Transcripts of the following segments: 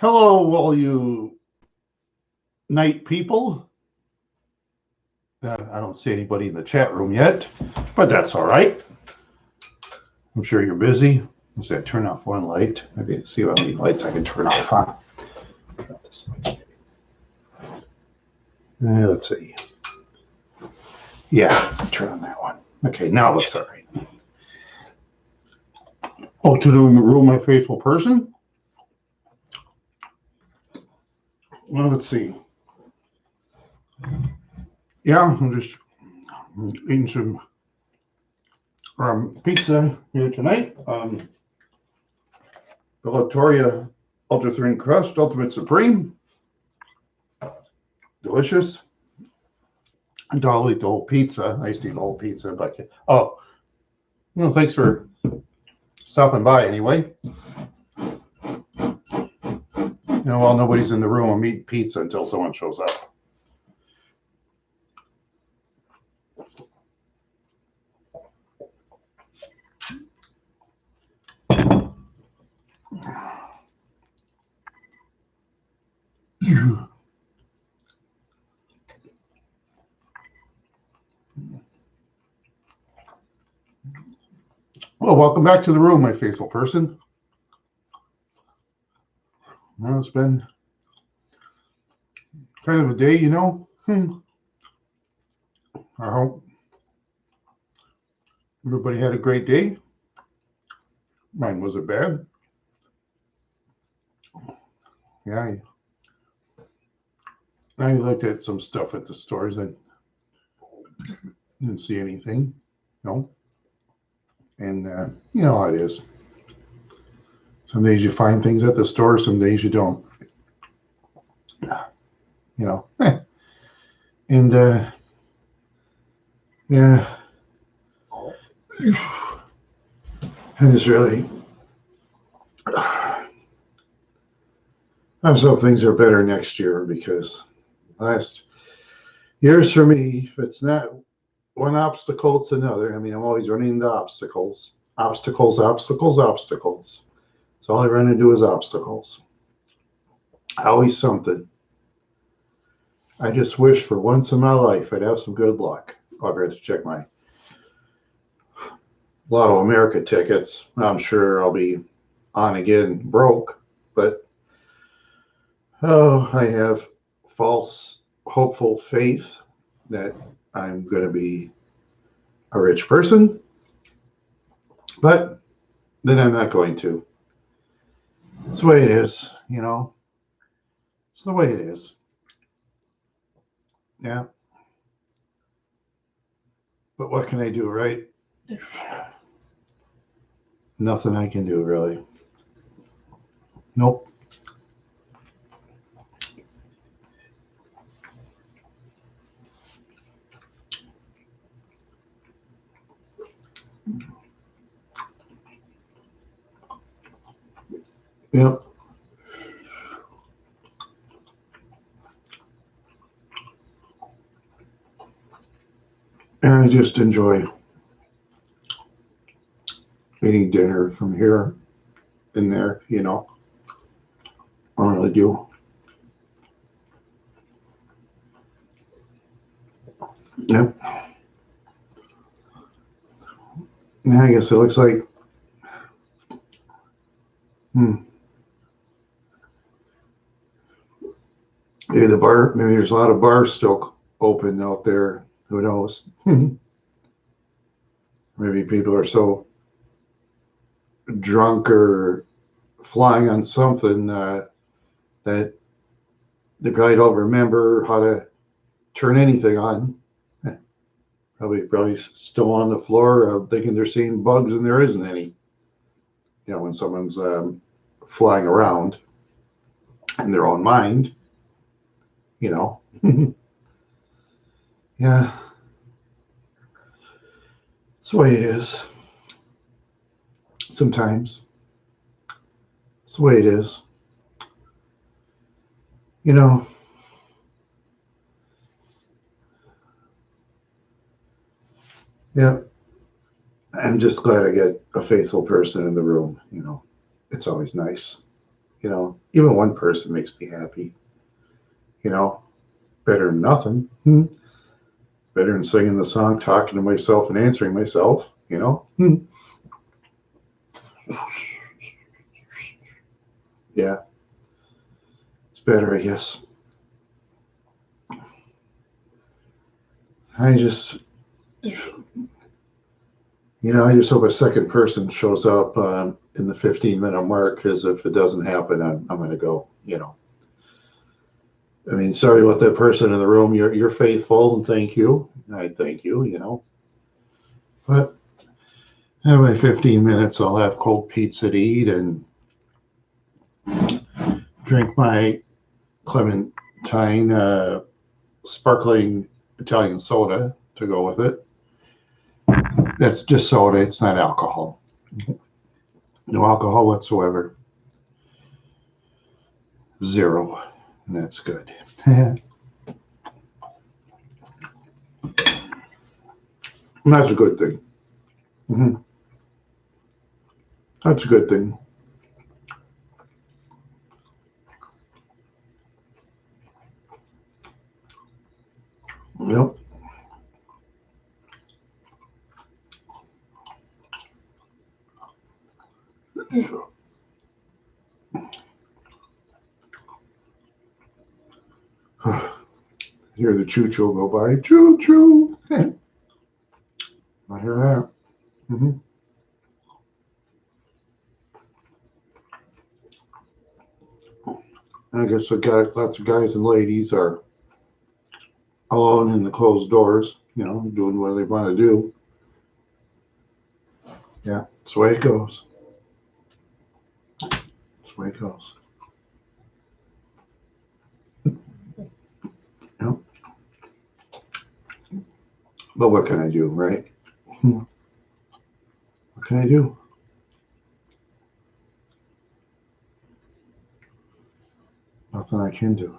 Hello, all you night people. I don't see anybody in the chat room yet, but that's all right. I'm sure you're busy. Let's see, I turn off one light. Maybe see how many lights I can turn off, huh? Let's see. Yeah, turn on that one. Okay, now it looks all right. Oh, to the room, my faithful person? Well, let's see. Yeah, I'm just eating some pizza here tonight. The Latoria Ultra Thin Crust Ultimate Supreme. Delicious. And I'll eat the whole pizza. I used to eat the whole pizza, but thanks for stopping by anyway. While nobody's in the room, I'm eating pizza until someone shows up. Well, welcome back to the room, my faithful person. Well, it's been kind of a day, I hope everybody had a great day. Mine wasn't bad. Yeah, I looked at some stuff at the stores and didn't see anything. No. And you know how it is. Some days you find things at the store, some days you don't. And yeah, and it's really, I hope things are better next year, because last years for me, if it's not one obstacle, it's another. I mean, I'm always running into obstacles. That's all I run into is obstacles. Always something. I just wish for once in my life I'd have some good luck. I've got to check my Lotto America tickets. I'm sure I'll be on again broke, but I have false, hopeful faith that I'm going to be a rich person, but then I'm not going to. It's the way it is, It's the way it is. Yeah. But what can I do, right? Nothing I can do, really. Nope. Yep. And I just enjoy eating dinner from here and there, I really do. Yep. Yeah, I guess it looks like maybe maybe there's a lot of bars still open out there. Who knows? Maybe people are so drunk or flying on something that they probably don't remember how to turn anything on. Probably still on the floor thinking they're seeing bugs and there isn't any. When someone's flying around in their own mind, Yeah. It's the way it is. Sometimes. It's the way it is. Yeah. I'm just glad I get a faithful person in the room, It's always nice, even one person makes me happy. Better than nothing. Better than singing the song, talking to myself, and answering myself. Yeah, it's better, I guess. I just, I just hope a second person shows up in the 15-minute mark, because if it doesn't happen, I'm going to go. I mean, sorry about that person in the room. You're faithful, and thank you. I thank you. But in my 15 minutes, I'll have cold pizza to eat and drink my Clementine sparkling Italian soda to go with it. That's just soda. It's not alcohol. No alcohol whatsoever. Zero. And that's good. And that's a good thing. That's a good thing. Yep. Hear the choo-choo go by. Choo-choo. I hear that. I guess lots of guys and ladies are alone in the closed doors, doing what they want to do. Yeah, that's the way it goes. That's the way it goes. Yep. But what can I do, right? What can I do? Nothing I can do.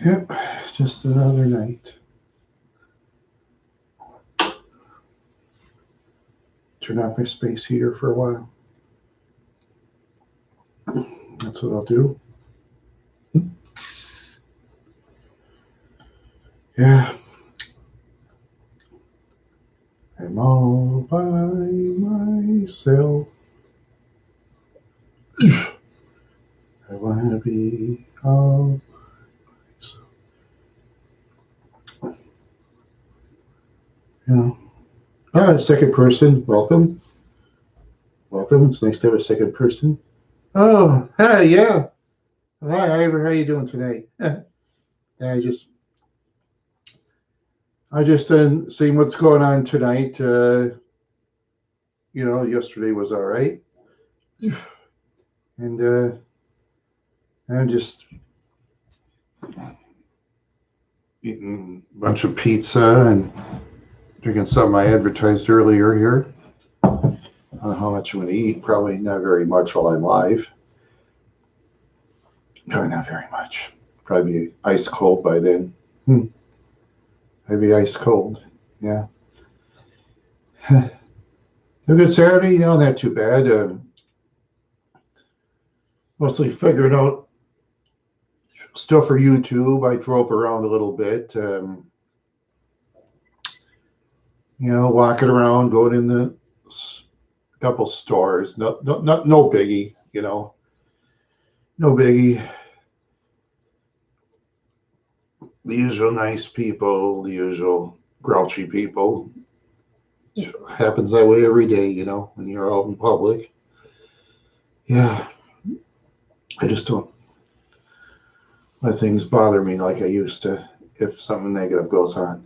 Yep, just another night. Turn off my space heater for a while. That's what I'll do. Yeah. I'm all by myself. I want to be all by myself. Second person, welcome. Welcome. It's nice to have a second person. Oh, hey, yeah. Hi, Ivor. How you doing tonight? I just seeing what's going on tonight. Yesterday was all right, and I'm just eating a bunch of pizza and drinking something I advertised earlier here. I don't know how much I'm going to eat. Probably not very much while I'm live. Probably not very much. Probably be ice cold by then. Maybe ice cold. Yeah. A good Saturday? Not too bad. Mostly figured out stuff for YouTube. I drove around a little bit. Walking around, going in the couple stores. No biggie. No biggie. The usual nice people, the usual grouchy people. It happens that way every day, when you're out in public. Yeah. I just don't let things bother me like I used to if something negative goes on.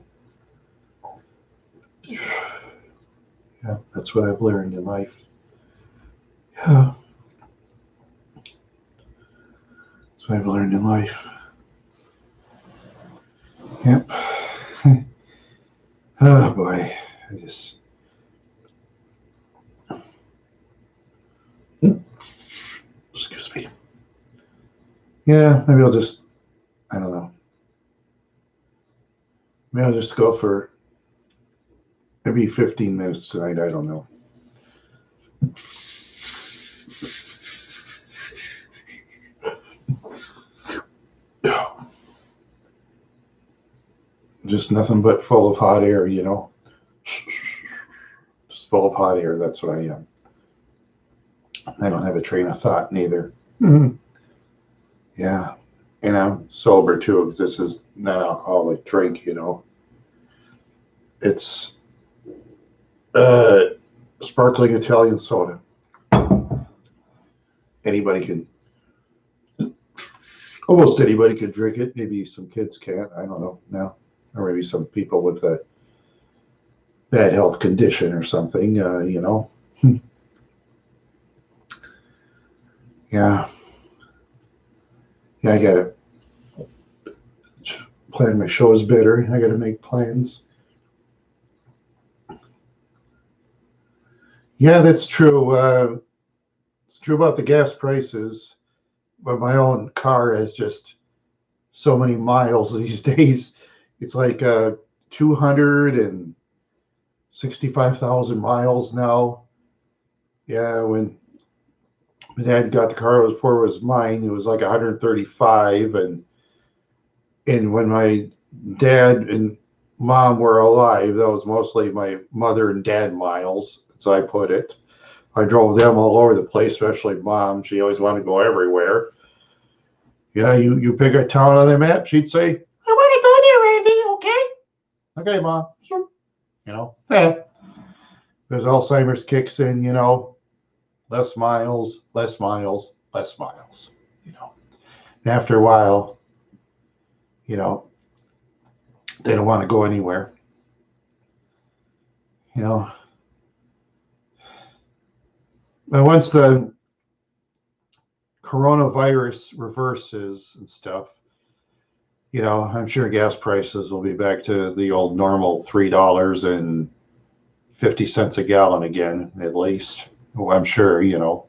Yeah, that's what I've learned in life. Yeah. That's what I've learned in life. Yep. Oh boy. Excuse me. Yeah, maybe I'll just, I don't know. Maybe I'll just go for maybe 15 minutes tonight. I don't know. Just nothing but full of hot air, you know. Just full of hot air. That's what I am. I don't have a train of thought neither. Yeah. And I'm sober too. This is not alcoholic drink, you know. It's sparkling Italian soda. Anybody can, almost anybody can drink it. Maybe some kids can't. I don't know now. Or maybe some people with a bad health condition or something, you know. Yeah. Yeah, I got to plan my shows better. I got to make plans. Yeah, that's true. It's true about the gas prices, but my own car has just so many miles these days. It's like 265,000 miles now. Yeah, when my dad got the car before it was mine, it was like 135, and when my dad and mom were alive, that was mostly my mother and dad miles, as I put it. I drove them all over the place, especially mom. She always wanted to go everywhere. Yeah, you pick a town on the map, she'd say, I want to go there, Randy, okay? Okay, mom. Sure. You know, there's Alzheimer's kicks in, you know, less miles, less miles, less miles, you know. And after a while, you know, they don't want to go anywhere. You know, and once the coronavirus reverses and stuff, you know, I'm sure gas prices will be back to the old normal $3.50 a gallon again, at least. Well, I'm sure, you know.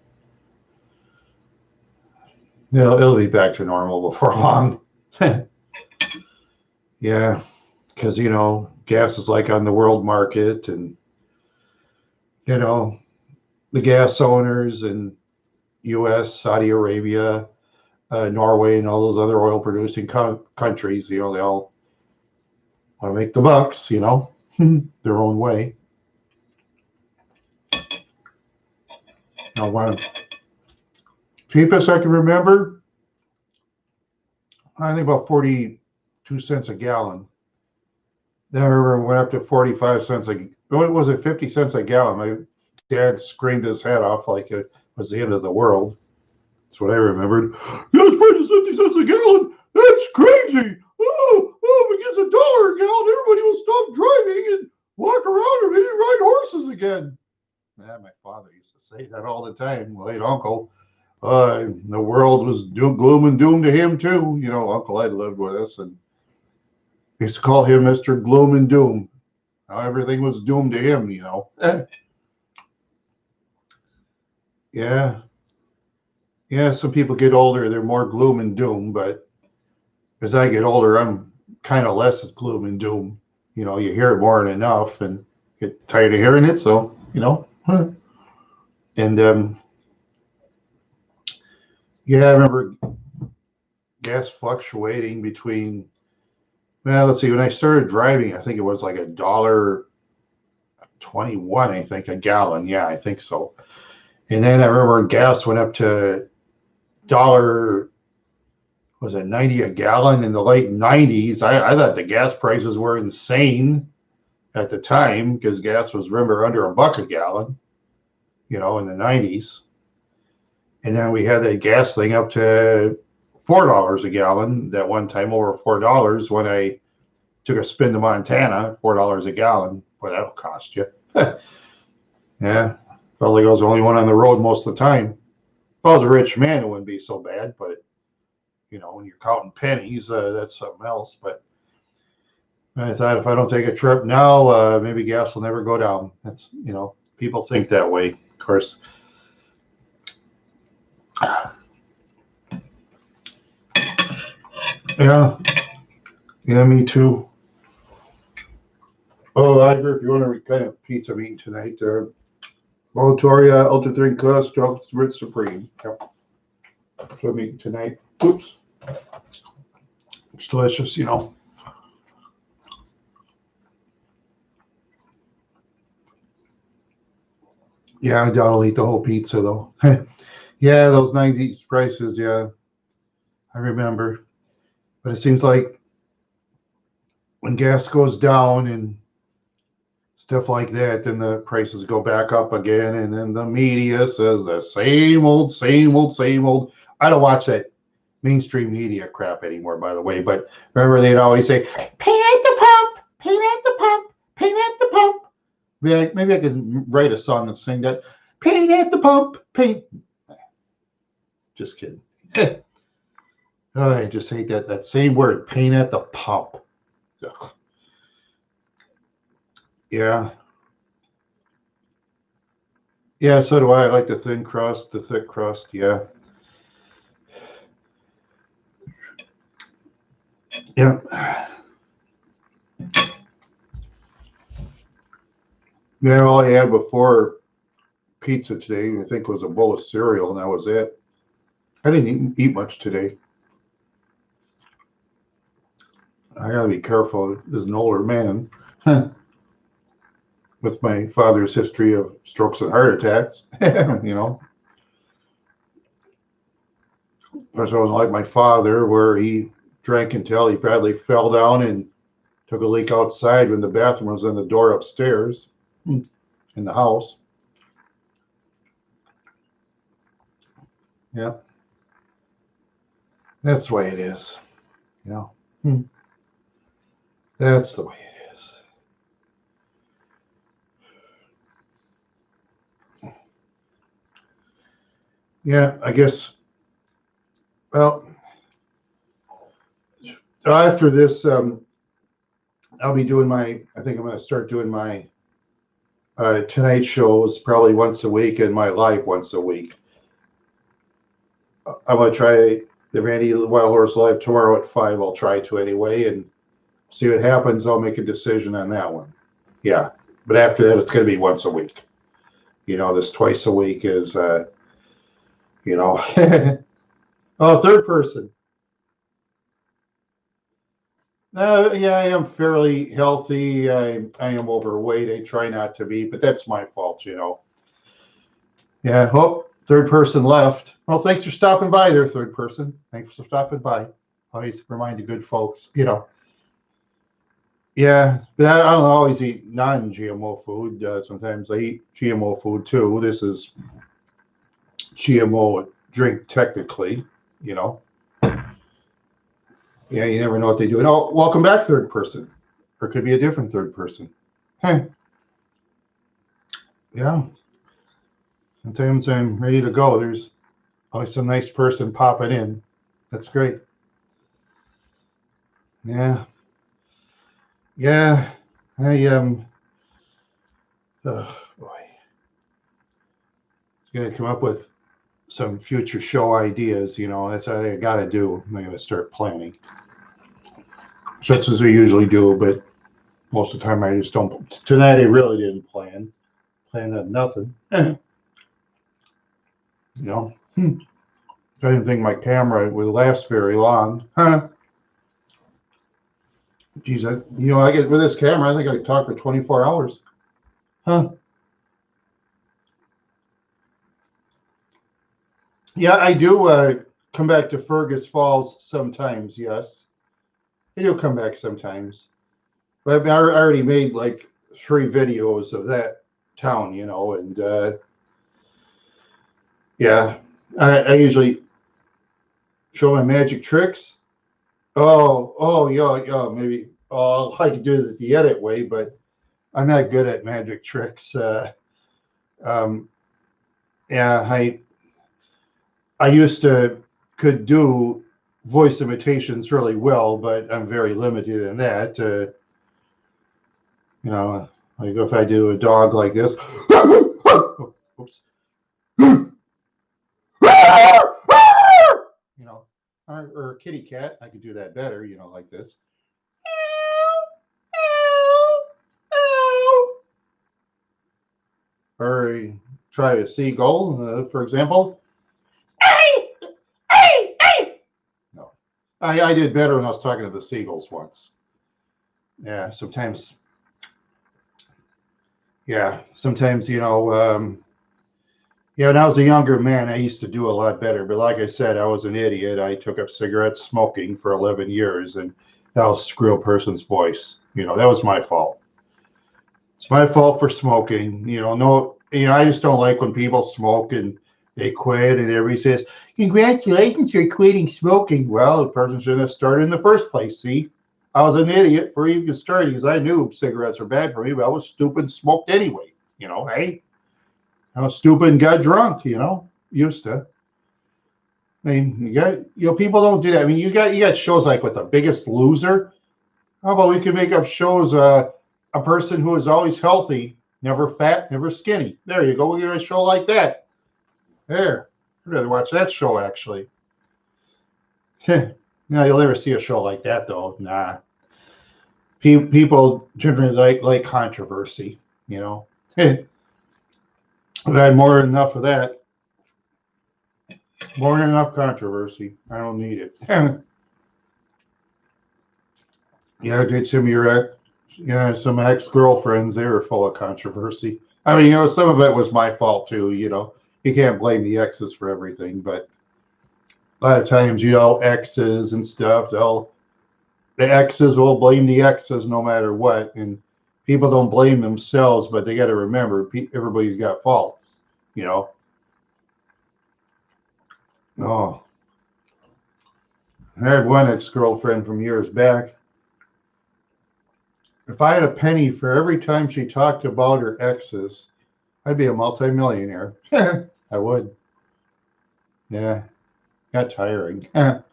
It'll be back to normal before long. Yeah, because, you know, gas is like on the world market, and, you know, the gas owners in US, Saudi Arabia, Norway, and all those other oil producing countries, you know, they all want to make the bucks, you know, their own way. Now, one cheapest I can remember, I think about 42 cents a gallon. Then I remember it went up to 45 cents what was it, 50 cents a gallon? My dad screamed his head off like it was the end of the world. That's what I remembered. Gas price is 50 cents a gallon. That's crazy. Oh, if it gets $1 a gallon, everybody will stop driving and walk around or maybe ride horses again. Yeah, my father used to say that all the time. Late uncle. The world was gloom and doom to him too. You know, Uncle Ed lived with us, and we used to call him Mr. Gloom and Doom. How everything was doomed to him, you know. Yeah. Yeah, some people get older, they're more gloom and doom, but as I get older, I'm kind of less gloom and doom. You know, you hear it more than enough and get tired of hearing it, so, you know. And yeah, I remember gas fluctuating between, well, let's see, when I started driving, I think it was like $1.21, I think, a gallon. Yeah, I think so. And then I remember gas went up to dollar, was it 90 a gallon in the late 90s? I thought the gas prices were insane at the time because gas was, remember, under $1 a gallon, you know, in the 90s. And then we had that gas thing up to $4 a gallon that one time, over $4 when I took a spin to Montana, $4 a gallon. Boy, that'll cost you. Yeah, felt like I was the only one on the road most of the time. If I was a rich man, it wouldn't be so bad, but you know, when you're counting pennies, that's something else. But I thought if I don't take a trip now, maybe gas will never go down. That's, you know, people think that way, of course. Yeah, yeah, me too. Oh, Ivor, if you want to kind of pizza I'm eating tonight, Volatoria Ultra Thin Crust Chocolate Supreme. Yep. That's what I'm eating tonight. Oops. It's delicious, you know. Yeah, I doubt I'll eat the whole pizza though. Yeah, those 90s prices, yeah. I remember. But it seems like when gas goes down and stuff like that, then the prices go back up again, and then the media says the same old, same old, same old. I don't watch that mainstream media crap anymore, by the way, but remember they'd always say, pay at the pump, pay at the pump, pay at the pump. Maybe I could write a song and sing that. Pain at the pump, pain. Just kidding. Oh, I just hate that same word, pain at the pump. Ugh. Yeah. Yeah, so do I. I like the thin crust, the thick crust. Yeah. Yeah. Yeah, all I had before pizza today, I think, was a bowl of cereal, and that was it. I didn't eat much today. I gotta be careful as an older man with my father's history of strokes and heart attacks. You know, of course, I wasn't like my father, where he drank until he probably fell down and took a leak outside when the bathroom was in the door upstairs in the house. Yeah, that's the way it is. You know, that's the way it is. Yeah, I guess. Well, after this, I'll be doing my. I think I'm going to start doing my Tonight shows probably once a week and my live once a week. I'm going to try the Randy Wild Horse Live tomorrow at 5. I'll try to anyway and see what happens. I'll make a decision on that one. Yeah. But after that, it's going to be once a week. You know, this twice a week is, you know, oh, third person. Yeah, I am fairly healthy. I am overweight. I try not to be, but that's my fault, you know. Yeah. Oh, third person left. Well, thanks for stopping by there, third person. Thanks for stopping by. Always remind the good folks, you know. Yeah, but I don't always eat non-GMO food. Sometimes I eat GMO food too. This is GMO drink technically, you know. Yeah, you never know what they do. And oh, welcome back, third person. Or it could be a different third person. Hey, yeah. Sometimes I'm ready to go. There's always some nice person popping in. That's great. Yeah. Yeah. I oh boy. Gonna come up with some future show ideas, you know. That's what I gotta do. I'm gonna start planning. Just as we usually do, but most of the time I just don't. Tonight I really didn't plan on nothing. You know, I didn't think my camera would last very long. Huh? Geez, I get with this camera, I think I could talk for 24 hours. Huh? Yeah, I do come back to Fergus Falls sometimes. Yes, I do come back sometimes. But I already made like 3 videos of that town, you know, and yeah, I usually show my magic tricks. Oh, yeah, maybe. Oh, I could do it the edit way, but I'm not good at magic tricks. Um, yeah, I used to could do voice imitations really well, but I'm very limited in that. You know, like if I do a dog like this, oops, you know, or a kitty cat, I could do that better. You know, like this. Or try a seagull, for example. No, I did better when I was talking to the seagulls once. Yeah, sometimes. Yeah, sometimes yeah, when I was a younger man, I used to do a lot better. But like I said, I was an idiot. I took up cigarette smoking for 11 years, and that was screw a person's voice. That was my fault. It's my fault for smoking. No, I just don't like when people smoke and they quit, and everybody says, "Congratulations, you're quitting smoking." Well, the person shouldn't have started in the first place. See, I was an idiot for even starting because I knew cigarettes were bad for me, but I was stupid and smoked anyway. Hey, I was stupid and got drunk. Used to. I mean, people don't do that. I mean, you got shows like with The Biggest Loser. How about we could make up shows? A person who is always healthy, never fat, never skinny. There you go. We get a show like that. There, I'd rather watch that show actually. No, you'll never see a show like that though. Nah, people generally like controversy. I've had more than enough of that. More than enough controversy. I don't need it. Yeah, did some of your some ex-girlfriends, they were full of controversy. I mean, some of it was my fault too. You can't blame the exes for everything, but a lot of times, exes and stuff, the exes will blame the exes no matter what, and people don't blame themselves, but they got to remember everybody's got faults. Oh, I had one ex-girlfriend from years back. If I had a penny for every time she talked about her exes, I'd be a multimillionaire. I would. Yeah, got tiring. Then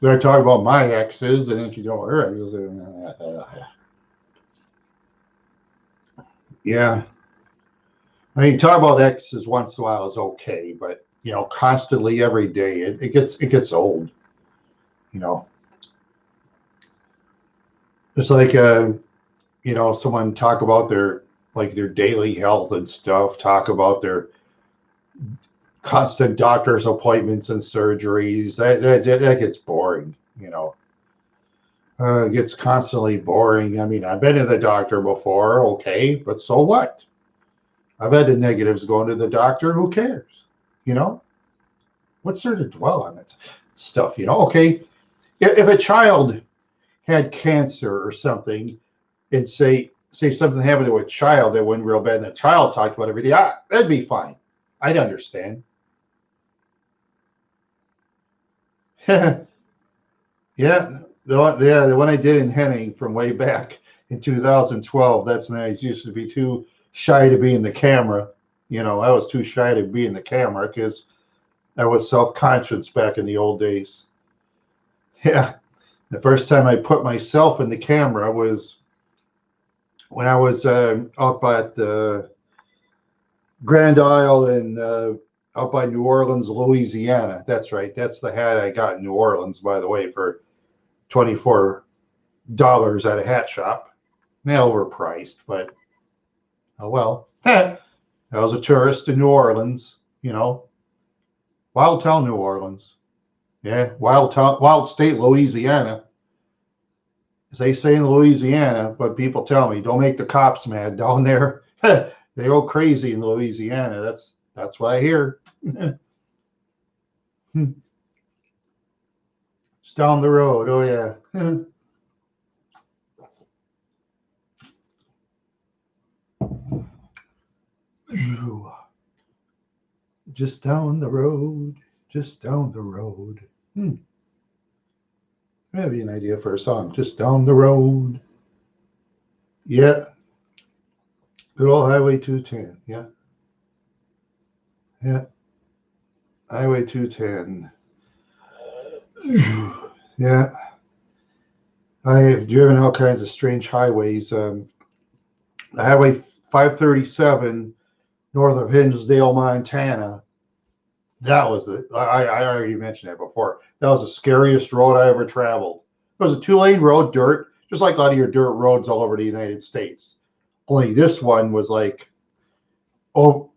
I talk about my exes, and then she don't her exes. Yeah. I mean, talk about exes once in a while is okay, but constantly every day, it gets old. It's like someone talk about their daily health and stuff, talk about their constant doctor's appointments and surgeries. That gets boring. It gets constantly boring. I mean, I've been to the doctor before, okay, but so what? I've had the negatives going to the doctor. Who cares? What's there to dwell on that stuff? Okay, if a child had cancer or something, and say something happened to a child that went real bad, and the child talked about everything, that'd be fine. I'd understand. Yeah, the one I did in Henning from way back in 2012. That's nice. Used to be too shy to be in the camera. I was too shy to be in the camera because I was self-conscious back in the old days. Yeah, the first time I put myself in the camera was when I was up at the Grand Isle in up by New Orleans, Louisiana. That's right. That's the hat I got in New Orleans, by the way, for $24 at a hat shop. Now overpriced, but oh well. I was a tourist in New Orleans, wild town New Orleans. Yeah, wild town, wild state Louisiana. As they say in Louisiana, but people tell me don't make the cops mad down there. They go crazy in Louisiana. That's what I hear. It's down the road. Oh yeah. Just down the road. Just down the road. Maybe an idea for a song. Just down the road. Yeah. Good old Highway 210. Yeah. Yeah. Highway 210. Yeah. I have driven all kinds of strange highways. The Highway 537 north of Hinsdale, Montana. That was I already mentioned that before. That was the scariest road I ever traveled. It was a 2-lane road, dirt, just like a lot of your dirt roads all over the United States. Only this one was like, oh,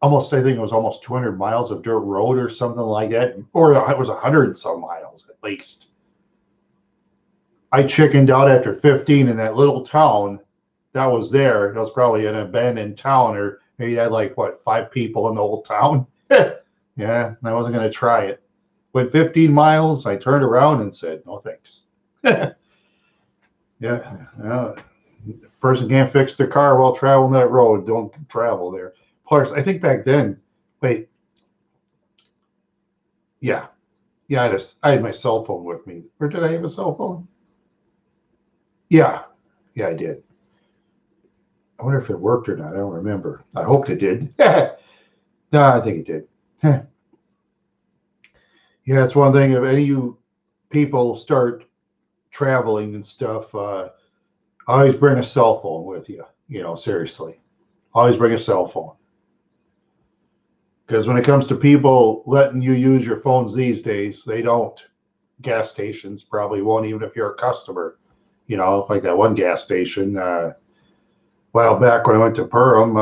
almost, I think it was almost 200 miles of dirt road or something like that, or it was 100 some miles at least. I chickened out after 15 in that little town that was there. It was probably an abandoned town, or maybe had like what, 5 people in the whole town. Yeah, I wasn't going to try it. Went 15 miles. I turned around and said, "No thanks." Yeah, person can't fix their car while traveling that road. Don't travel there. Plus, I think back then, wait, yeah, yeah, I had my cell phone with me. Or did I have a cell phone? Yeah, yeah, I did. I wonder if it worked or not. I don't remember. I hoped it did. No, I think it did. Yeah, it's one thing. If any of you people start traveling and stuff, always bring a cell phone with you. You know, seriously, always bring a cell phone. Because when it comes to people letting you use your phones these days, they don't. Gas stations probably won't, even if you're a customer. You know, like that one gas station. A while back when I went to Perham,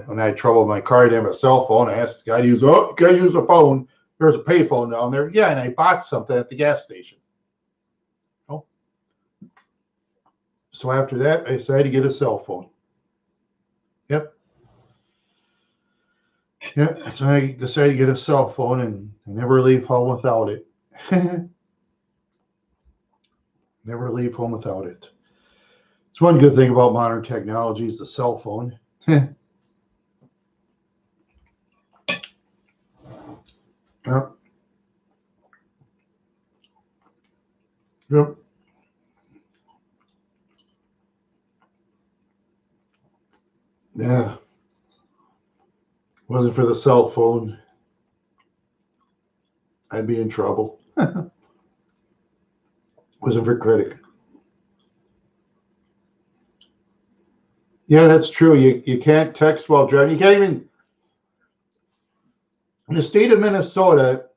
when I had trouble with my car, I didn't have a cell phone. I asked the guy to use, oh, can I use a phone? There's a payphone down there. Yeah, and I bought something at the gas station. Oh. So after that, I decided to get a cell phone. Yep. Yeah, so I decided to get a cell phone, and I never leave home without it. Never leave home without it. It's one good thing about modern technology is the cell phone. Yep. Yep. Yeah. Wasn't for the cell phone, I'd be in trouble. Wasn't for credit. Yeah, that's true. You can't text while driving. You can't even, in the state of Minnesota,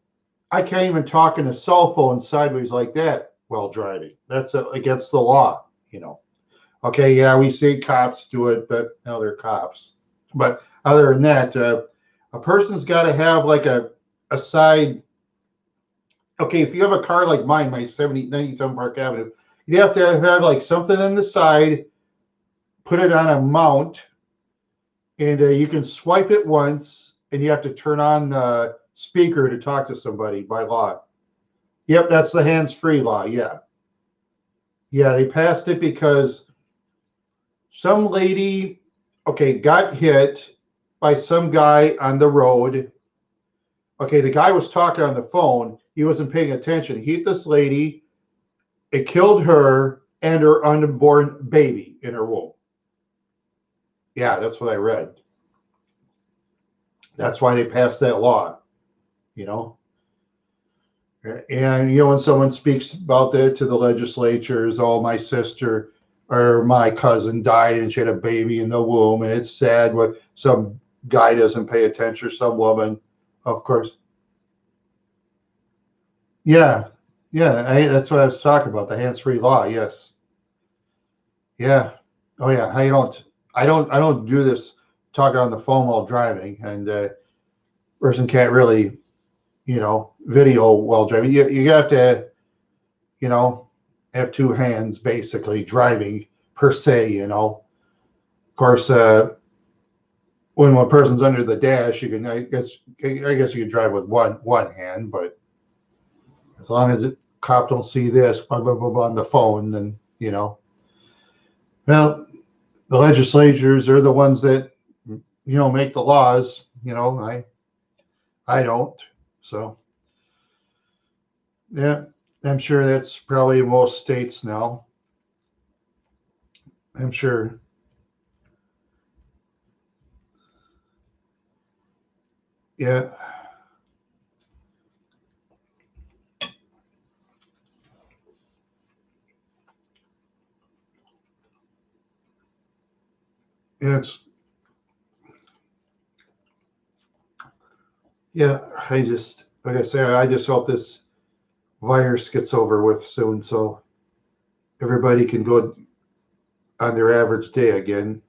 I can't even talk in a cell phone sideways like that while driving. That's against the law, you know. Okay, yeah, we see cops do it, but no, they're cops. But other than that, a person's got to have like a side. Okay, if you have a car like mine, my 97 Park Avenue, you have to have like something on the side, put it on a mount, and you can swipe it once, and you have to turn on the speaker to talk to somebody by law. Yep, that's the hands-free law. Yeah. Yeah, they passed it because some lady, okay, got hit by some guy on the road. Okay, the guy was talking on the phone. He wasn't paying attention. He hit this lady. It killed her and her unborn baby in her womb. Yeah, that's what I read. That's why they passed that law, you know. And, you know, when someone speaks about that to the legislatures, oh, my sister or my cousin died and she had a baby in the womb, and it's sad what some guy doesn't pay attention, or some woman, of course. Yeah, yeah, that's what I was talking about, the hands-free law. Yes. Yeah. Oh yeah. I don't do this talking on the phone while driving, and person can't really, you know, video while driving. You have to, you know, have two hands basically driving per se, you know. Of course, when one person's under the dash, you can, I guess you can drive with one hand, but as long as the cop don't see this blah, blah, blah, blah, on the phone, then, you know. Well, the legislatures are the ones that, you know, make the laws. You know, I don't. So yeah, I'm sure that's probably most states now. I'm sure. Yeah. It's yeah. I just, like I say, I just hope this virus gets over with soon, so everybody can go on their average day again.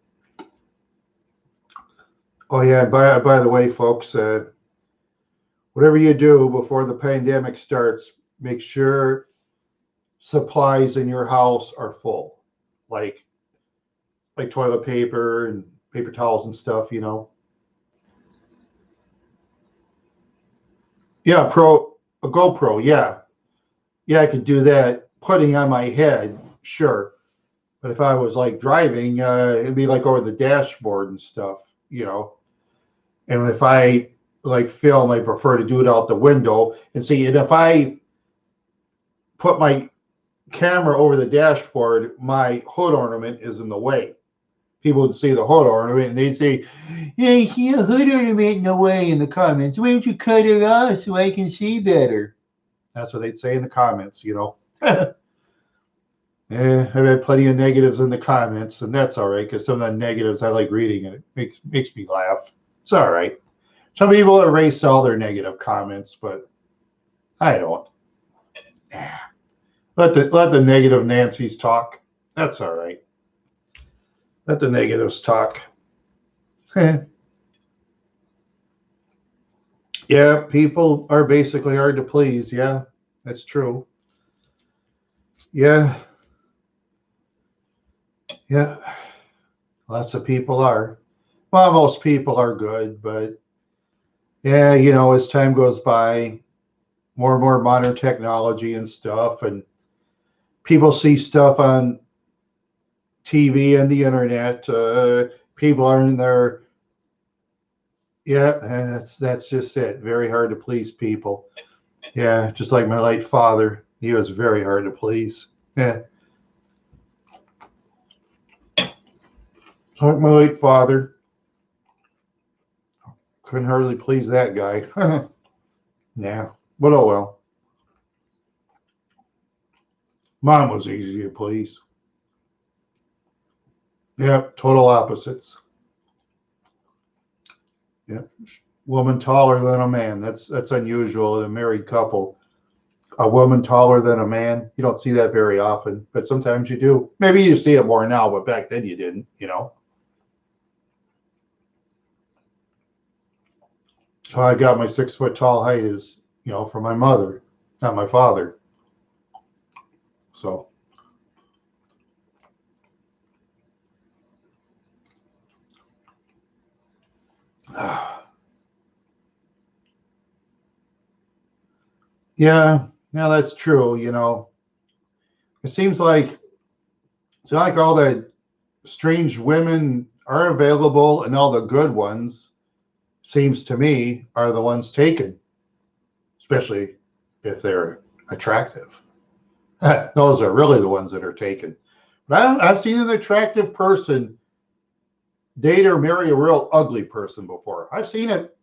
Oh yeah, and by the way, folks, whatever you do before the pandemic starts, make sure supplies in your house are full, like toilet paper and paper towels and stuff. Yeah, a GoPro. Yeah, yeah, I could do that. Putting on my head, sure. But if I was like driving, it'd be like over the dashboard and stuff. You know. And if I like film, I prefer to do it out the window and see. And if I put my camera over the dashboard, my hood ornament is in the way. People would see the hood ornament and they'd say, "Hey, your hood ornament in the way," in the comments. "Why don't you cut it off so I can see better?" That's what they'd say in the comments. I've had plenty of negatives in the comments, and that's all right because some of the negatives I like reading and it makes me laugh. It's all right. Some people erase all their negative comments, but I don't. Let the negative Nancy's talk. That's all right. Let the negatives talk. Yeah, people are basically hard to please. Yeah, that's true. Yeah, yeah. Lots of people are. Well, most people are good, but yeah, as time goes by, more and more modern technology and stuff, and people see stuff on TV and the internet. People are in there. Yeah, that's just it. Very hard to please people. Yeah, just like my late father, he was very hard to please. Yeah, like my late father, couldn't hardly please that guy. Yeah, but oh well. Mom was easy to please. Yeah, total opposites. Yeah, woman taller than a man. That's unusual in a married couple. A woman taller than a man. You don't see that very often, but sometimes you do. Maybe you see it more now, but back then you didn't. So I got my 6 foot tall height is, from my mother, not my father. So yeah, yeah, that's true. It seems like all the strange women are available and all the good ones, seems to me, are the ones taken, especially if they're attractive. Those are really the ones that are taken. But I've seen an attractive person date or marry a real ugly person before. I've seen it.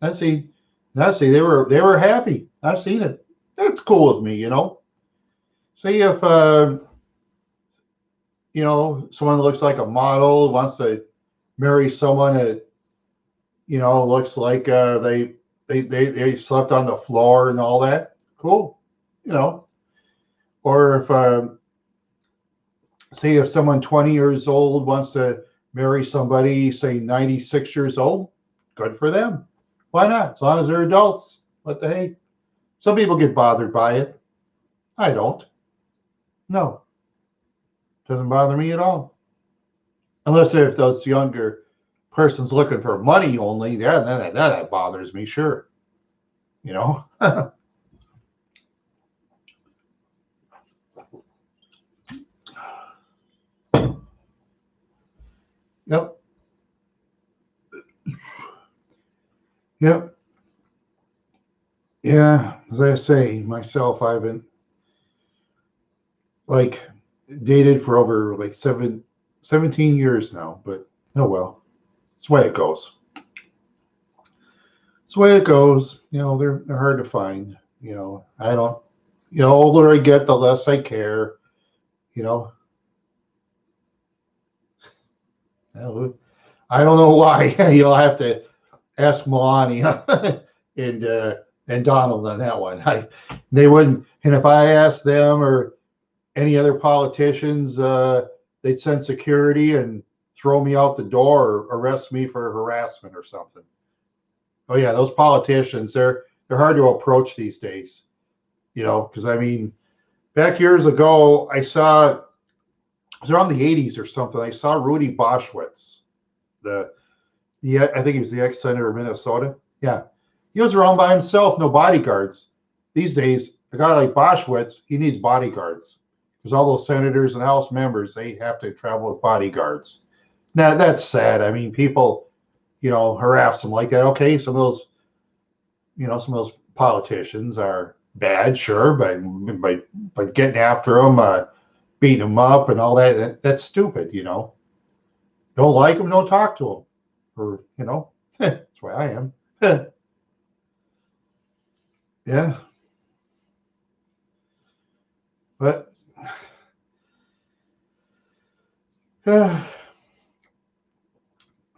I've seen. I see they were happy. I've seen it. That's cool with me. See if someone that looks like a model wants to marry someone that looks like they slept on the floor and all that. Cool. You know, or if see if someone 20 years old wants to marry somebody, say 96 years old, good for them. Why not? As long as they're adults. What the hey? Some people get bothered by it. I don't. No, doesn't bother me at all. Unless if those younger person's looking for money only, yeah, that bothers me, sure. You know? Yep. Yep. Yeah. As I say, myself, I've been like dated for over like 17 years now, but oh well. It's the way it goes. It's the way it goes. They're hard to find. I don't, older I get, the less I care. You know, I don't know why. You'll have to ask Melania and Donald on that one. They wouldn't, and if I asked them or any other politicians, they'd send security and throw me out the door or arrest me for harassment or something. Oh yeah, those politicians, they're hard to approach these days, because I mean, back years ago, it was around the 80s or something. I saw Rudy Boschwitz, I think he was the ex-senator of Minnesota. Yeah, he was around by himself, no bodyguards. These days, a guy like Boschwitz, he needs bodyguards because all those senators and House members, they have to travel with bodyguards. Now that's sad. I mean, people, harass them like that. Okay, some of those politicians are bad, sure, but getting after them, beating them up, and all that's stupid. Don't like them, don't talk to them, or that's why I am. Yeah, but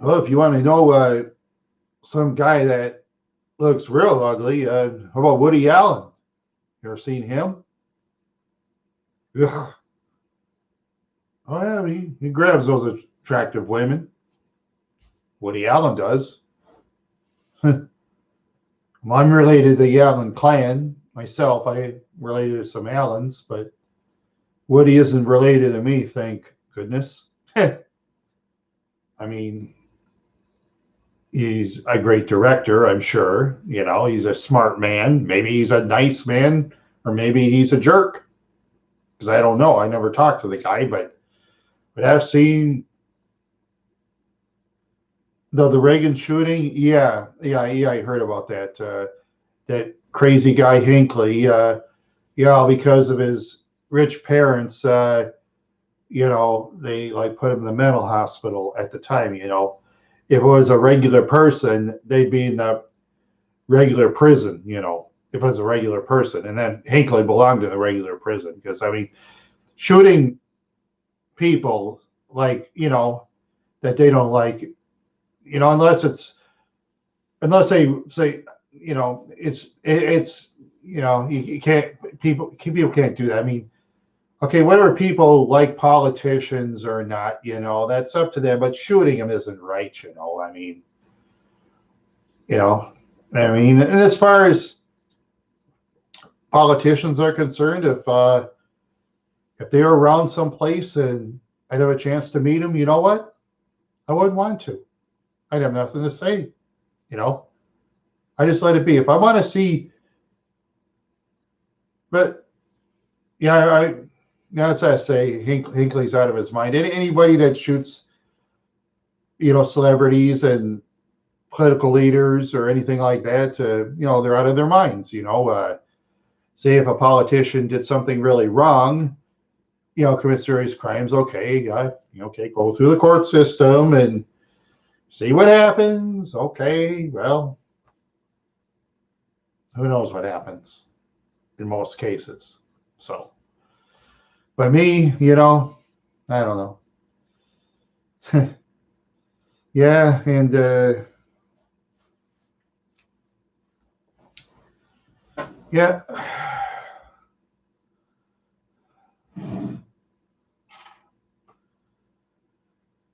well, if you want to know some guy that looks real ugly, how about Woody Allen? You ever seen him? Yeah. Oh yeah, he grabs those attractive women. Woody Allen does. Well, I'm related to the Allen clan myself. I related to some Allens, but Woody isn't related to me, thank goodness. I mean, he's a great director, I'm sure. He's a smart man. Maybe he's a nice man, or maybe he's a jerk. Because I don't know. I never talked to the guy, but I've seen the Reagan shooting. Yeah, I heard about that. That crazy guy Hinckley. Because of his rich parents. They like put him in the mental hospital at the time. If it was a regular person, they'd be in the regular prison. If it was a regular person, and then Hinckley belonged in the regular prison because I mean, shooting people like that they don't like, unless they say it's you can't people can't do that. I mean, okay, whether people like politicians or not, that's up to them. But shooting them isn't right. I mean, and as far as politicians are concerned, if they were around someplace and I'd have a chance to meet them, you know what? I wouldn't want to. I'd have nothing to say. I just let it be. If I want to see, but yeah, that's what I say. Hinckley's out of his mind. Anybody that shoots, celebrities and political leaders or anything like that, they're out of their minds. Say if a politician did something really wrong, commit serious crimes. Okay, go through the court system and see what happens. Okay, well, who knows what happens in most cases. So, but me, I don't know. Yeah, and yeah.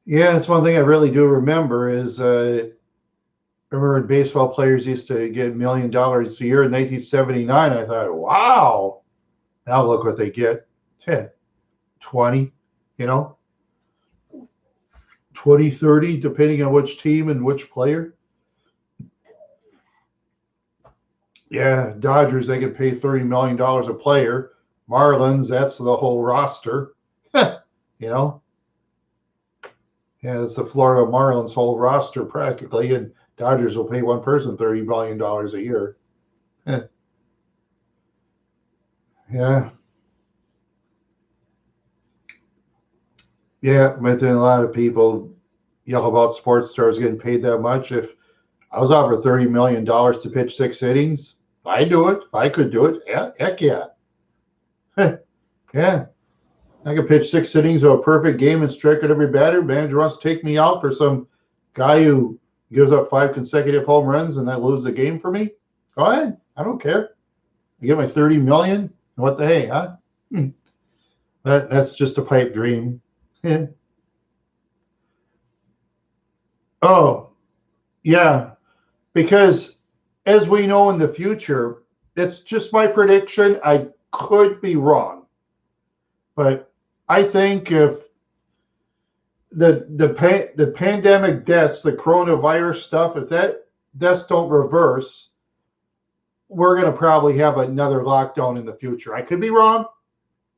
Yeah, that's one thing I really do remember is I remember when baseball players used to get $1 million a year in 1979. I thought, wow, now look what they get. 20, 20, 30, depending on which team and which player. Yeah, Dodgers, they can pay $30 million a player. Marlins, that's the whole roster. Yeah, it's the Florida Marlins whole roster practically, and Dodgers will pay one person $30 million a year. Yeah. Yeah, but then a lot of people yell about sports stars getting paid that much. If I was offered $30 million to pitch 6 innings, I'd do it. If I could do it, yeah, heck yeah. Yeah. I could pitch 6 innings of a perfect game and strike at every batter. Manager wants to take me out for some guy who gives up 5 consecutive home runs and then lose the game for me. Go ahead. I don't care. I get my 30 million. What the hey, huh? That's just a pipe dream. Oh, yeah, because as we know in the future, that's just my prediction. I could be wrong, but I think if the pandemic deaths, the coronavirus stuff, if that deaths don't reverse, we're going to probably have another lockdown in the future. I could be wrong.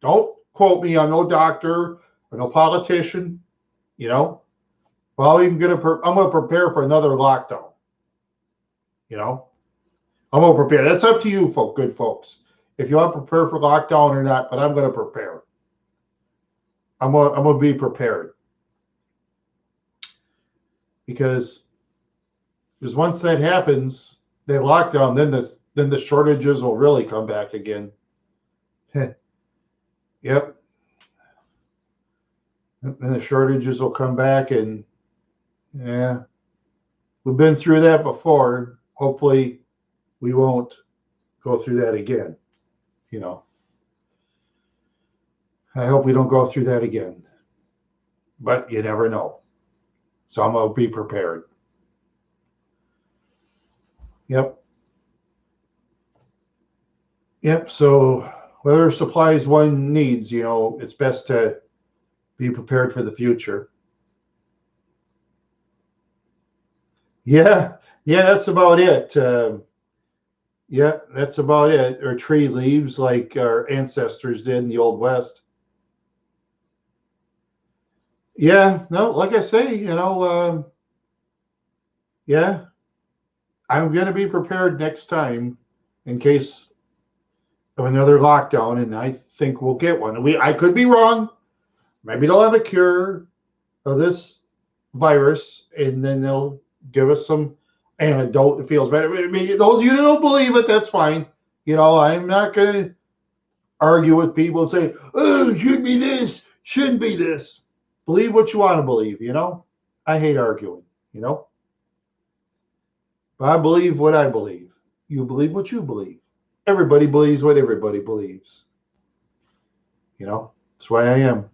Don't quote me. I'm no doctor or no politician. You know, well, I'm gonna prepare for another lockdown. You know, I'm gonna prepare. That's up to you, good folks. If you want to prepare for lockdown or not, but I'm gonna prepare. I'm gonna be prepared because once that happens, that lockdown, then the shortages will really come back again. Yep, and the shortages will come back, and yeah, we've been through that before. Hopefully, we won't go through that again. You know, I hope we don't go through that again, but you never know. So I'm gonna be prepared. Yep. Yep. So whatever supplies one needs, it's best to be prepared for the future. Yeah. Yeah, that's about it. Yeah, that's about it. Or tree leaves like our ancestors did in the Old West. Yeah. No, like I say, yeah, I'm going to be prepared next time in case of another lockdown, and I think we'll get one. I could be wrong. Maybe they'll have a cure of this virus, and then they'll give us some antidote that feels better. I mean, those of you that don't believe it, that's fine. I'm not going to argue with people and say, oh, it should be this, shouldn't be this. Believe what you want to believe. I hate arguing. But I believe what I believe. You believe what you believe. Everybody believes what everybody believes. That's why I am.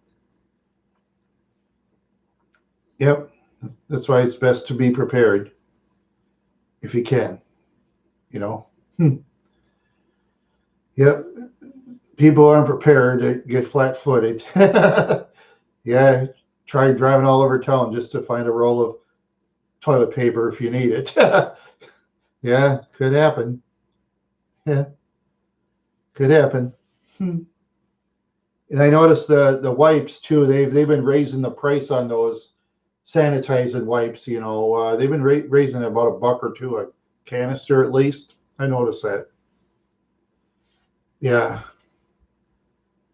Yep. That's why it's best to be prepared if you can. you know. Yep, people aren't prepared to get flat-footed. Yeah, try driving all over town just to find a roll of toilet paper if you need it. Yeah, could happen. Yeah, could happen. And I noticed the wipes too. They've been raising the price on those sanitizing wipes. They've been raising about $1 or $2 a canister at least. I noticed that. Yeah,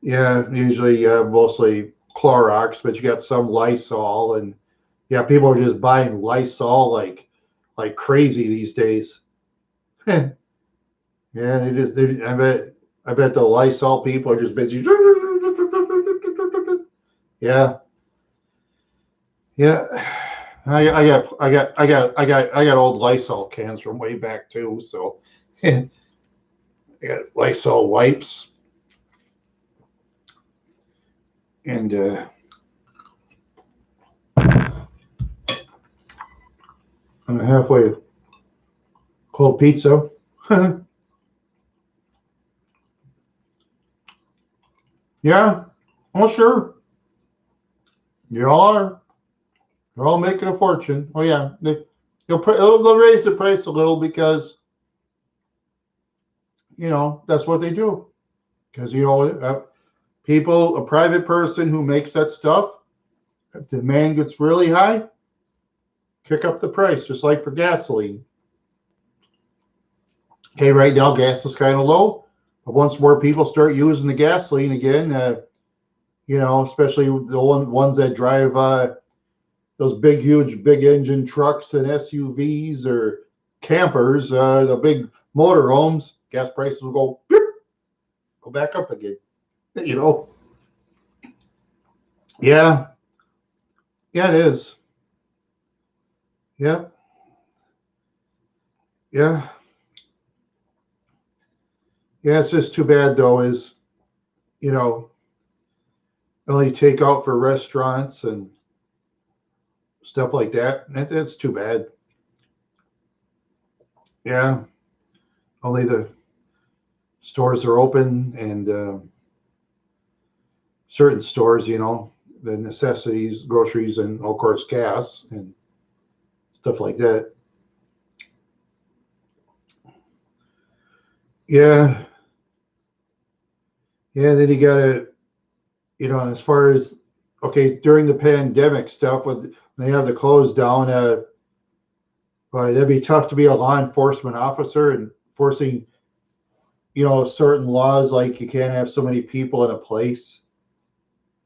yeah. Usually, mostly Clorox, but you got some Lysol, and yeah, people are just buying Lysol like crazy these days. Yeah, they just. I bet the Lysol people are just busy. Yeah, yeah. I got old Lysol cans from way back too. So I got Lysol wipes, and I'm halfway cold pizza. Yeah, well, sure. You all are. They're all making a fortune. Oh yeah, they'll raise the price a little because that's what they do. Because people, a private person who makes that stuff, if demand gets really high, kick up the price, just like for gasoline. Okay, right now gas is kind of low, but once more people start using the gasoline again, especially the ones that drive those big, huge, big engine trucks and SUVs or campers, the big motorhomes, gas prices will go back up again. You know, yeah, yeah, it is. Yeah, yeah, yeah. It's just too bad though. Is you know only take out for restaurants and stuff like that. That's too bad. Yeah, only the stores are open, and certain stores, the necessities, groceries, and of course gas and stuff like that. Yeah, yeah. Then you gotta, as far as okay, during the pandemic stuff, when they have the close down, but it'd be tough to be a law enforcement officer and forcing, certain laws like you can't have so many people in a place.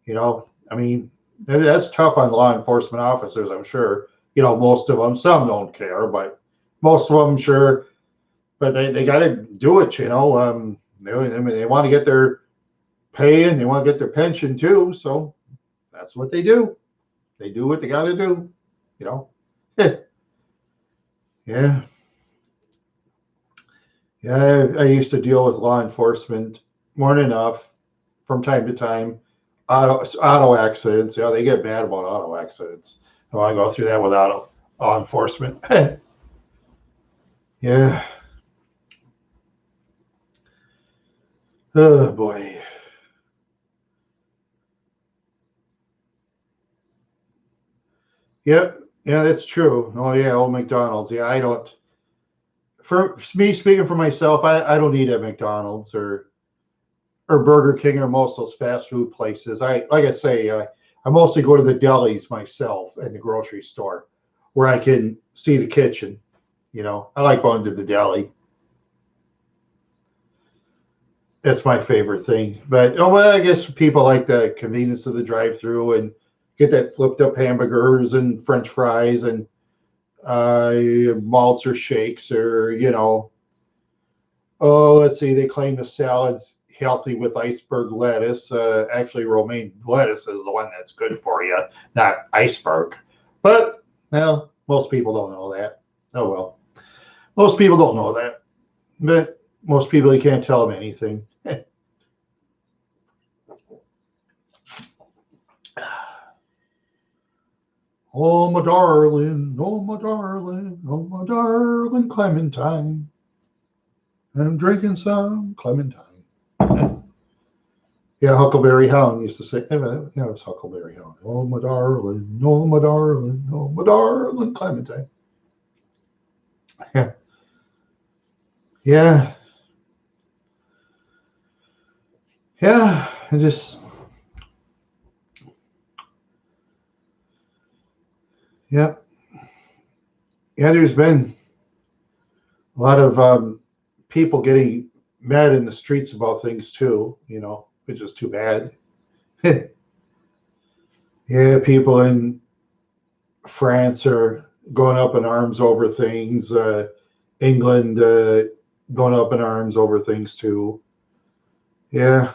I mean, that's tough on law enforcement officers, I'm sure. Most of them, some don't care, but most of them, sure. But they got to do it, they want to get their pay and they want to get their pension too. So that's what they do. They do what they got to do, you know. Yeah. Yeah, I used to deal with law enforcement more than enough from time to time. Auto accidents, they get mad about auto accidents. I want to go through that with law enforcement. Yeah. Oh boy. Yep. Yeah, that's true. Oh yeah, old McDonald's. Yeah, I don't. For me, speaking for myself, I don't eat at McDonald's or Burger King or most of those fast food places. Like I say, I mostly go to the delis myself and the grocery store where I can see the kitchen. I like going to the deli. That's my favorite thing. But well, I guess people like the convenience of the drive-through and get that flipped up hamburgers and French fries and malts or shakes or oh, let's see, they claim the salad's healthy with iceberg lettuce. Actually, romaine lettuce is the one that's good for you, not iceberg. But well, most people don't know that. Oh well, most people don't know that. But most people, you can't tell them anything. Oh, my darling, oh, my darling, oh, my darling Clementine. I'm drinking some Clementine. Yeah, Huckleberry Hound used to say, yeah, it's Huckleberry Hound. Oh, my darling, oh, my darling, oh, my darling Clementine. Yeah. Yeah. Yeah. I just, yeah. Yeah, there's been a lot of people getting mad in the streets about things too, which is too bad. Yeah, people in France are going up in arms over things. England going up in arms over things too. Yeah,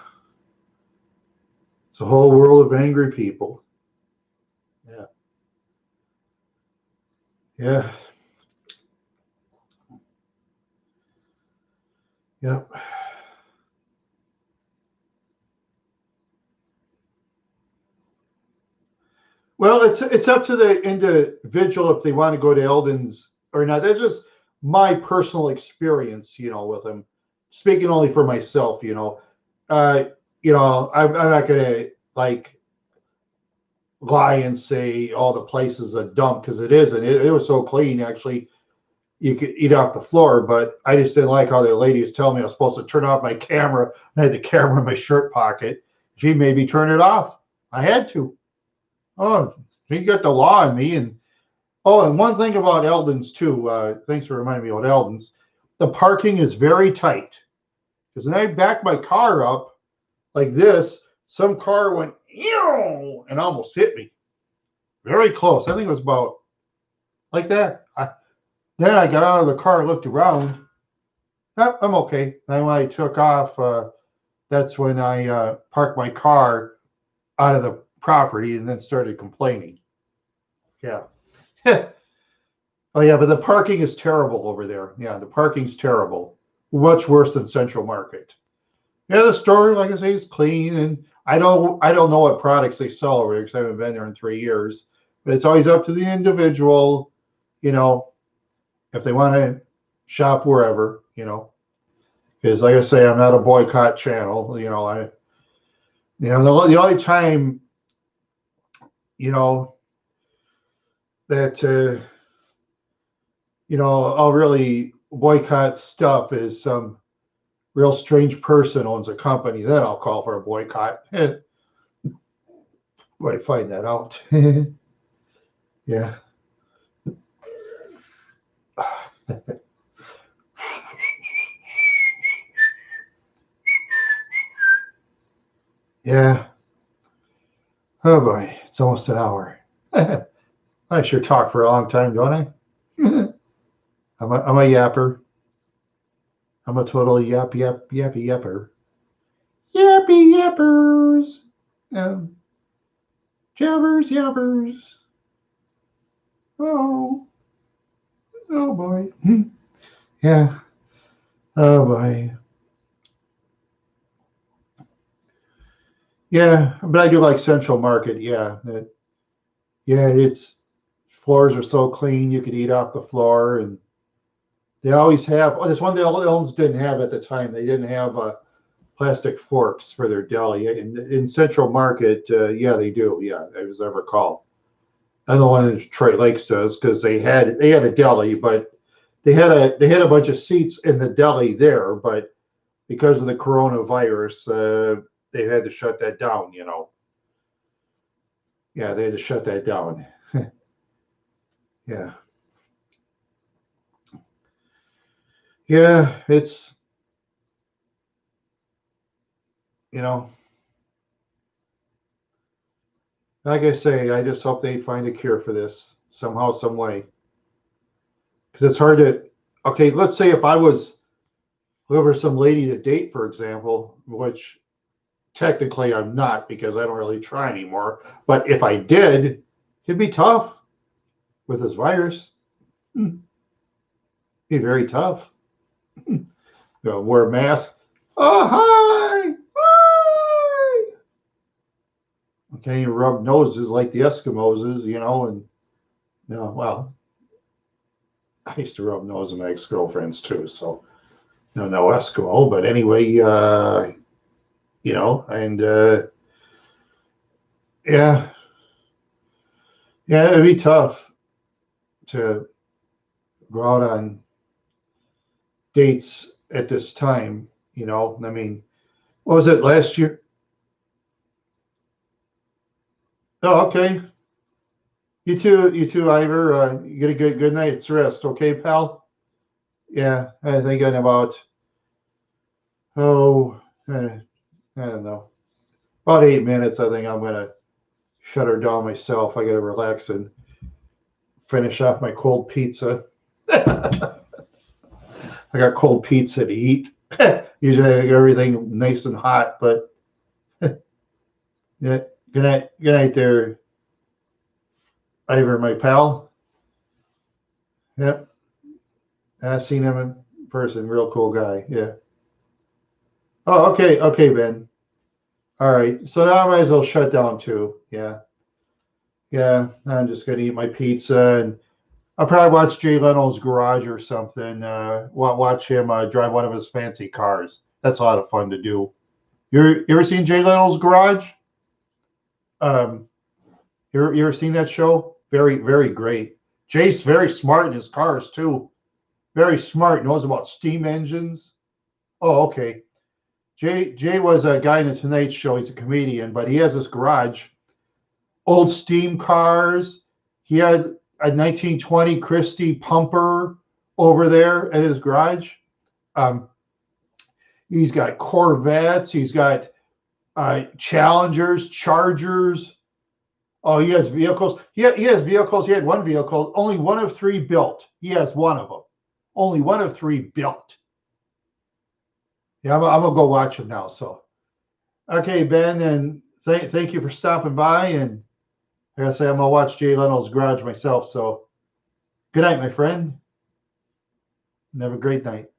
it's a whole world of angry people. Yeah, yeah, yeah. Well, it's up to the individual if they want to go to Eldon's or not. That's just my personal experience, with them. Speaking only for myself, uh, I'm not gonna like lie and say all the place is a dump because it isn't. It was so clean, actually. You could eat off the floor, but I just didn't like how the lady was telling me I was supposed to turn off my camera. I had the camera in my shirt pocket. She made me turn it off. I had to. Oh, he got the law on me. And one thing about Eldon's too. Thanks for reminding me about Eldon's. The parking is very tight because when I backed my car up like this, some car went and almost hit me. Very close. I think it was about like that. Then I got out of the car, looked around. Oh, I'm okay. Then when I took off, that's when I parked my car out of the property and then started complaining. Yeah. Oh yeah, but the parking is terrible over there. Yeah, the parking's terrible. Much worse than Central Market. Yeah, the store, like I say, is clean, and I don't know what products they sell over there because I haven't been there in 3 years. But it's always up to the individual, you know, if they want to shop wherever, you know. Because like I say, I'm not a boycott channel. You know, the only time, you know, that you know, I'll really boycott stuff is some real strange person owns a company. Then I'll call for a boycott. Might find that out. Yeah. Yeah. Oh boy, it's almost an hour. I sure talk for a long time, don't I? I'm a yapper. I'm a total yappy yapper. Yappy yappers. Jabbers yabbers. Oh, oh boy. Yeah. Oh boy. Yeah, but I do like Central Market. Yeah, yeah. It's floors are so clean you could eat off the floor, and they always have. Oh, this one the Elms didn't have at the time. They didn't have plastic forks for their deli. In Central Market, yeah, they do. Yeah, as I recall. And the one in Detroit Lakes does because they had a deli, but they had a bunch of seats in the deli there, but because of the coronavirus, they had to shut that down. You know, yeah, they had to shut that down. Yeah, yeah, it's you know, like I say, I just hope they find a cure for this somehow, some way, because it's hard to. Okay, let's say if I was looking for some lady to date, for example, which technically I'm not because I don't really try anymore. But if I did, it'd be tough with this virus. It'd be very tough. You know, wear a mask. Oh, hi. Hi. Okay, you rub noses like the Eskimos, you know, and you know, well, I used to rub noses with my ex-girlfriends too, so no Eskimo. But anyway, you know, and yeah, yeah, it'd be tough to go out on dates at this time. You know, I mean, what was it last year? Oh, okay. You too, Ivor. You get a good night's rest, okay, pal? Yeah, I think in about oh, I don't know, about 8 minutes. I think I'm gonna shut her down myself. I gotta relax and finish off my cold pizza. I got cold pizza to eat. Usually I get everything nice and hot, but yeah. Good night there, Ivor, my pal. Yep, I've seen him in person. Real cool guy. Yeah. Oh, okay, Ben. All right. So now I might as well shut down too. Yeah. Yeah. I'm just gonna eat my pizza and I'll probably watch Jay Leno's Garage or something. Watch him drive one of his fancy cars. That's a lot of fun to do. You ever seen Jay Leno's Garage? Um, you ever seen that show? Very great. Jay's very smart in his cars too. Very smart. Knows about steam engines. Oh, okay. Jay was a guy in the Tonight Show. He's a comedian, but he has this garage, old steam cars. He had a 1920 Christie pumper over there at his garage. Um, he's got Corvettes. He's got Challengers, Chargers. Oh, he has vehicles. He has vehicles. He had one vehicle, only one of three built. He has one of them. Only one of three built. Yeah, I'm gonna go watch him now. So, okay, Ben, and thank you for stopping by. And like I say, I'm gonna watch Jay Leno's Garage myself. So, good night, my friend, and have a great night.